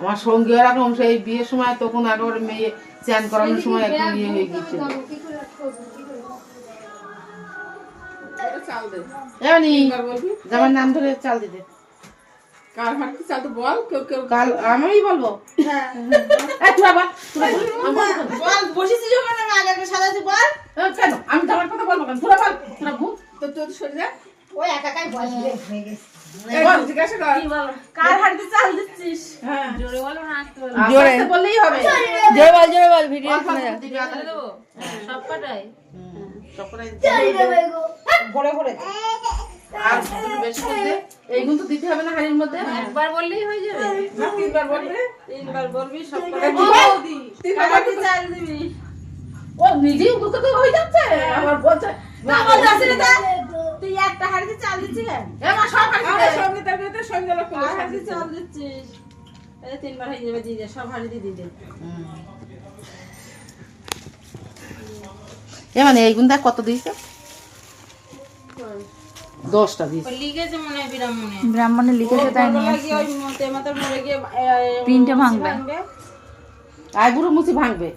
আমার সঙ্গী এরকম সেই বিয়ের সময় তখন একেবারে মেয়ে চ্যান করানোর সময় একটু ইয়ে হয়ে গিয়েছিল। জামার নাম ধরে চাল দিতে। কার হাঁটতে চাল তো বল, কেউ কেউ কাল আমি বলবো। বসেছি যখন আমি আগে আগে সাজাতে বল। কেন আমি তোমার কথা বলবো কেন? তোরা বল, তোরা ভূত তো তোর সরে যা। ওই একাকাই বয়স হয়ে গেছে। জিজ্ঞাসা কর কার হাঁটতে চাল দিচ্ছিস? হ্যাঁ জোরে বলো না আস্তে বলো। জোরে বললেই হবে। জোরে বল ভিডিও অল্প শুনে যা। দিবি আদা। দেবো সব কটাই। সবকটাই ভরে ভরে আর একটু বেশি করে দে। এইগুলো তো দিতে হবে না হাড়ির মধ্যে। একবার বললেই হয়ে যাবে। না, তিনবার বলবে। তিনবার বলবি সব তিনবার হাঁটতে চাল দিবি। ও নিজেই দুটো তো হয়ে যাচ্ছে। আবার বলছে না বলছিস না তুই একটা হাঁটতে চাল দিচ্ছিস কেন? এ মা সব হাড়ি আরে দে। সঙ্গে তার ভিতরে সঙ্গে লোক কার হাঁটতে চাল দিচ্ছিস? এই তিনবার হয়ে যাবে দিয়ে দে সব হাঁড়ি দিয়ে দে। এ মানে এইগুলো দেখ কত দিয়েছে? 10টা দিয়েছে। ও লিখেছে মনে হয় বিরামনে। ব্রাহ্মণে লিখেছে তাই নিয়ে মরে গিয়ে ওই তেমাতার মরে গিয়ে তিনটে ভাঙবে। আইবুড়ো মুছি ভাঙবে।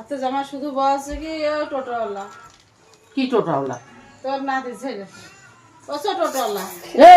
আচ্ছা জামা শুধু বয়স কি টোটোওয়ালা কি টোটাওলা? তোর নাতি ছেলে ও টোটোওয়ালা এ